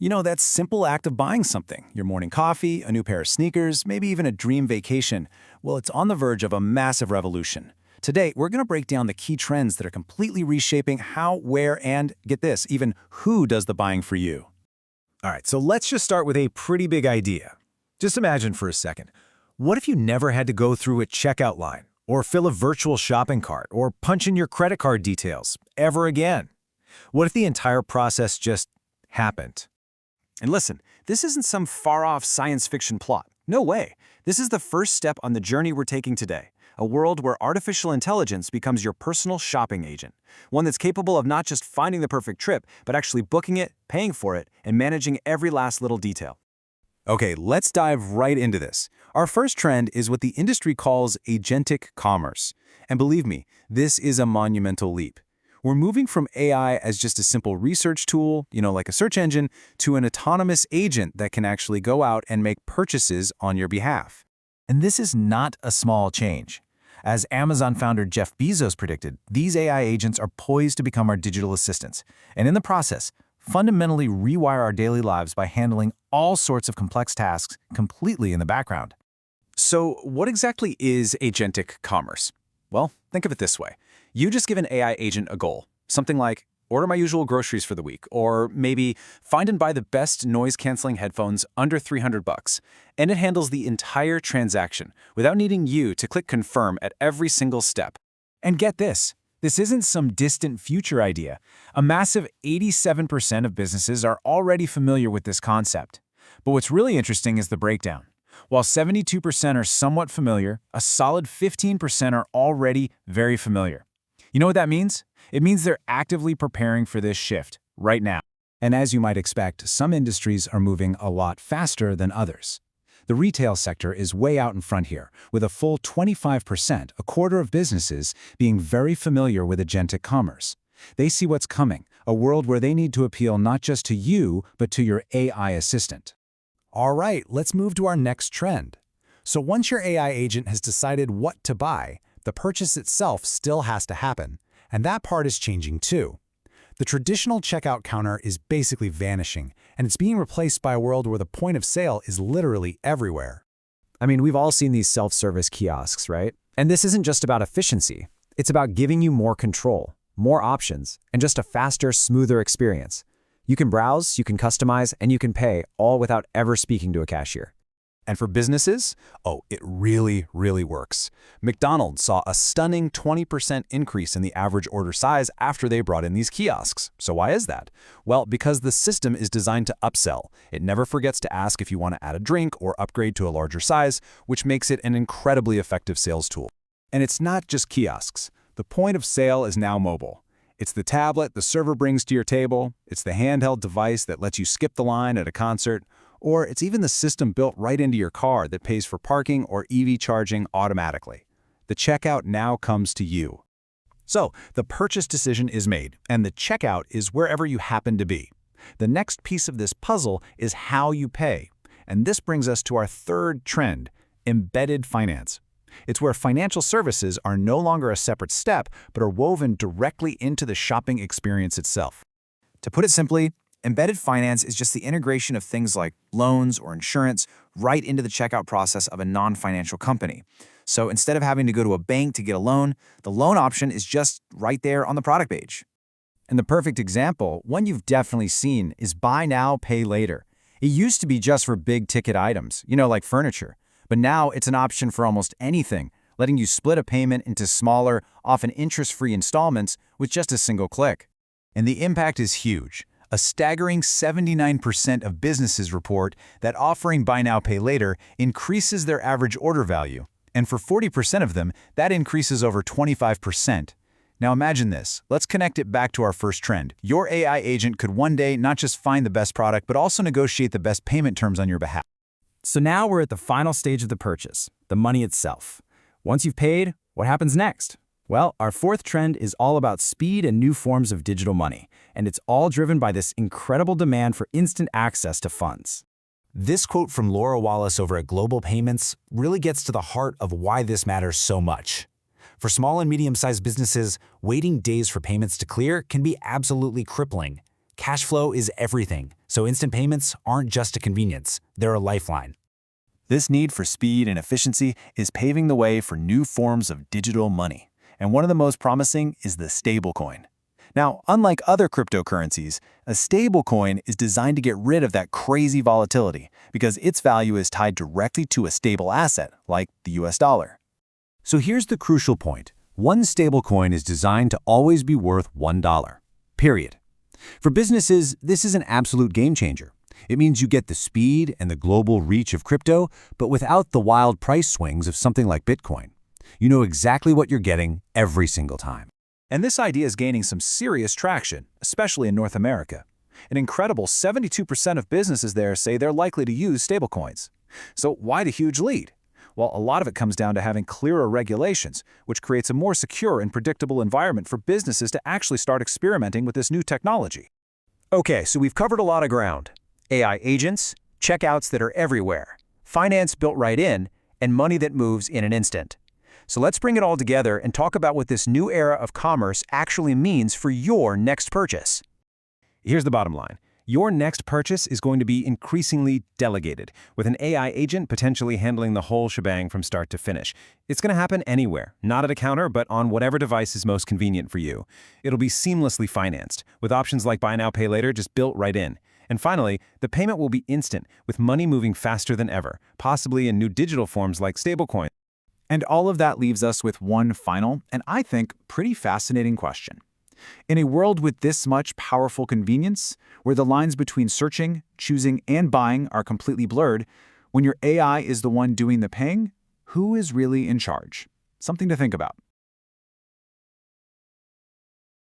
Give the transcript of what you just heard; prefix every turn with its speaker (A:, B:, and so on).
A: You know, that simple act of buying something, your morning coffee, a new pair of sneakers, maybe even a dream vacation, well, it's on the verge of a massive revolution. Today, we're going to break down the key trends that are completely reshaping how, where, and, get this, even who does the buying for you.
B: All right, so let's just start with a pretty big idea. Just imagine for a second, what if you never had to go through a checkout line, or fill a virtual shopping cart, or punch in your credit card details, ever again? What if the entire process just happened?
C: And listen, this isn't some far-off science fiction plot. No way. This is the first step on the journey we're taking today. A world where artificial intelligence becomes your personal shopping agent. One that's capable of not just finding the perfect trip, but actually booking it, paying for it, and managing every last little detail.
A: Okay, let's dive right into this. Our first trend is what the industry calls agentic commerce. And believe me, this is a monumental leap. We're moving from AI as just a simple research tool, like a search engine, to an autonomous agent that can actually go out and make purchases on your behalf.
B: And this is not a small change. As Amazon founder Jeff Bezos predicted, these AI agents are poised to become our digital assistants, and in the process, fundamentally rewire our daily lives by handling all sorts of complex tasks completely in the background.
A: So what exactly is agentic commerce? Well, think of it this way. You just give an AI agent a goal, something like, order my usual groceries for the week, or maybe find and buy the best noise-canceling headphones under $300, and it handles the entire transaction without needing you to click confirm at every single step.
B: And get this isn't some distant future idea. A massive 87% of businesses are already familiar with this concept. But what's really interesting is the breakdown. While 72% are somewhat familiar, a solid 15% are already very familiar. You know what that means? It means they're actively preparing for this shift right now.
A: And as you might expect, some industries are moving a lot faster than others. The retail sector is way out in front here, with a full 25%, a quarter of businesses, being very familiar with agentic commerce. They see what's coming, a world where they need to appeal not just to you, but to your AI assistant.
B: All right, let's move to our next trend. So once your AI agent has decided what to buy, the purchase itself still has to happen, and that part is changing too. The traditional checkout counter is basically vanishing, and it's being replaced by a world where the point of sale is literally everywhere.
C: I mean, we've all seen these self-service kiosks, right? And this isn't just about efficiency. It's about giving you more control, more options, and just a faster, smoother experience. You can browse, you can customize, and you can pay, all without ever speaking to a cashier.
A: And for businesses, it really, really works. McDonald's saw a stunning 20% increase in the average order size after they brought in these kiosks. So why is that? Well, because the system is designed to upsell. It never forgets to ask if you want to add a drink or upgrade to a larger size, which makes it an incredibly effective sales tool. And it's not just kiosks. The point of sale is now mobile. It's the tablet the server brings to your table. It's the handheld device that lets you skip the line at a concert. Or it's even the system built right into your car that pays for parking or EV charging automatically. The checkout now comes to you. So, the purchase decision is made, and the checkout is wherever you happen to be. The next piece of this puzzle is how you pay. And this brings us to our third trend, embedded finance. It's where financial services are no longer a separate step, but are woven directly into the shopping experience itself. To put it simply, embedded finance is just the integration of things like loans or insurance right into the checkout process of a non-financial company. So instead of having to go to a bank to get a loan, the loan option is just right there on the product page. And the perfect example, one you've definitely seen, is buy now, pay later. It used to be just for big ticket items, like furniture. But now it's an option for almost anything, letting you split a payment into smaller, often interest-free installments with just a single click. And the impact is huge. A staggering 79% of businesses report that offering buy now, pay later increases their average order value. And for 40% of them, that increases over 25%. Now imagine this. Let's connect it back to our first trend. Your AI agent could one day not just find the best product, but also negotiate the best payment terms on your behalf.
C: So now we're at the final stage of the purchase, the money itself. Once you've paid, what happens next? Well, our fourth trend is all about speed and new forms of digital money, and it's all driven by this incredible demand for instant access to funds.
B: This quote from Laura Wallace over at Global Payments really gets to the heart of why this matters so much. For small and medium-sized businesses, waiting days for payments to clear can be absolutely crippling.
D: Cash flow is everything, so instant payments aren't just a convenience, they're a lifeline.
C: This need for speed and efficiency is paving the way for new forms of digital money, and one of the most promising is the stablecoin. Now, unlike other cryptocurrencies, a stablecoin is designed to get rid of that crazy volatility because its value is tied directly to a stable asset, like the US dollar.
A: So here's the crucial point. One stablecoin is designed to always be worth $1. Period. For businesses, this is an absolute game changer. It means you get the speed and the global reach of crypto, but without the wild price swings of something like Bitcoin. You know exactly what you're getting every single time. And this idea is gaining some serious traction, especially in North America. An incredible 72% of businesses there say they're likely to use stablecoins. So why the huge lead? Well, a lot of it comes down to having clearer regulations, which creates a more secure and predictable environment for businesses to actually start experimenting with this new technology.
C: Okay, so we've covered a lot of ground. AI agents, checkouts that are everywhere, finance built right in, and money that moves in an instant. So let's bring it all together and talk about what this new era of commerce actually means for your next purchase.
B: Here's the bottom line. Your next purchase is going to be increasingly delegated, with an AI agent potentially handling the whole shebang from start to finish. It's going to happen anywhere, not at a counter, but on whatever device is most convenient for you. It'll be seamlessly financed, with options like buy now, pay later just built right in. And finally, the payment will be instant, with money moving faster than ever, possibly in new digital forms like stablecoins.
E: And all of that leaves us with one final, and I think pretty fascinating question. In a world with this much powerful convenience, where the lines between searching, choosing, and buying are completely blurred, when your AI is the one doing the paying, who is really in charge? Something to think about.